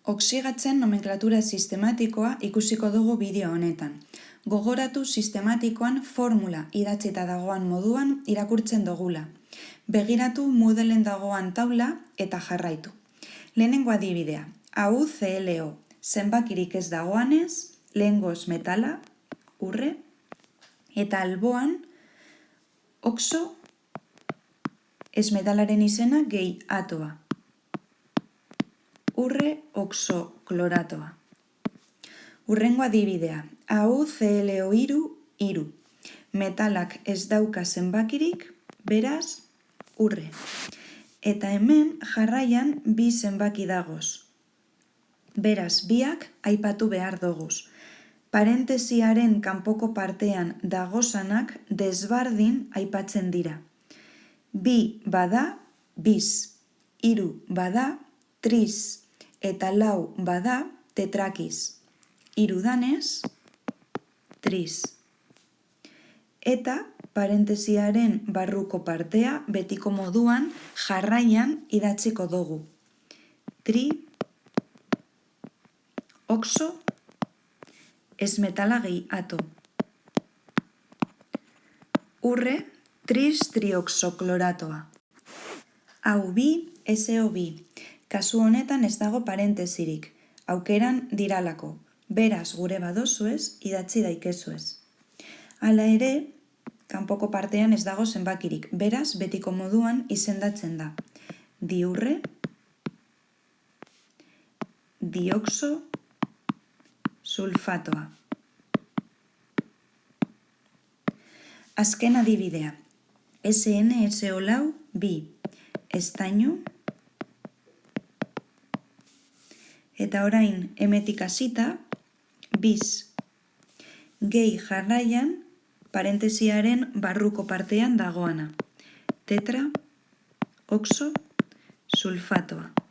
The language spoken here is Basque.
Oxigatzen nomenklatura sistematikoa ikusiko dugu bideo honetan. Gogoratu sistematikoan formula idatzita dagoan moduan irakurtzen dugula. Begiratu Moodleen dagoan taula eta jarraitu. Lehenengo adibidea, AuClO, zenbakirik ez dagoanez, lehengoz metala, urre, eta alboan oxo, ez metalaren izena gehi atoa. Urre oxokloratoa. Hurrengo adibidea, AuClO3, hiru. Metalak ez dauka zenbakirik, beraz, urre. Eta hemen jarraian bi zenbaki dagoz. Beraz, biak aipatu behar doguz. Parentesiaren kanpoko partean dagozanak desbardin aipatzen dira. Bi bada, biz. Hiru bada, tris. Eta lau bada, tetrakiz. Hiru danez, tris. Eta parentesiaren barruko partea betiko moduan jarraian idatziko dugu. Tri, oxo, ez metala gehi ato. Urre, tris trioxokloratoa. Hau bi, SO bi. Kasu honetan ez dago parentesirik, aukeran diralako. Beraz, gure badozuez, idatzi daikezuez. Hala ere, kanpoko partean ez dago zenbakirik, beraz, betiko moduan izendatzen da. Diurre, dioxo, sulfatoa. Azken adibidea, SnSO4, bi, estaino, eta orain hemetik hasita, biz, gehi jarraian, parentesiaren barruko partean dagoana. Tetra, oxo, sulfatoa.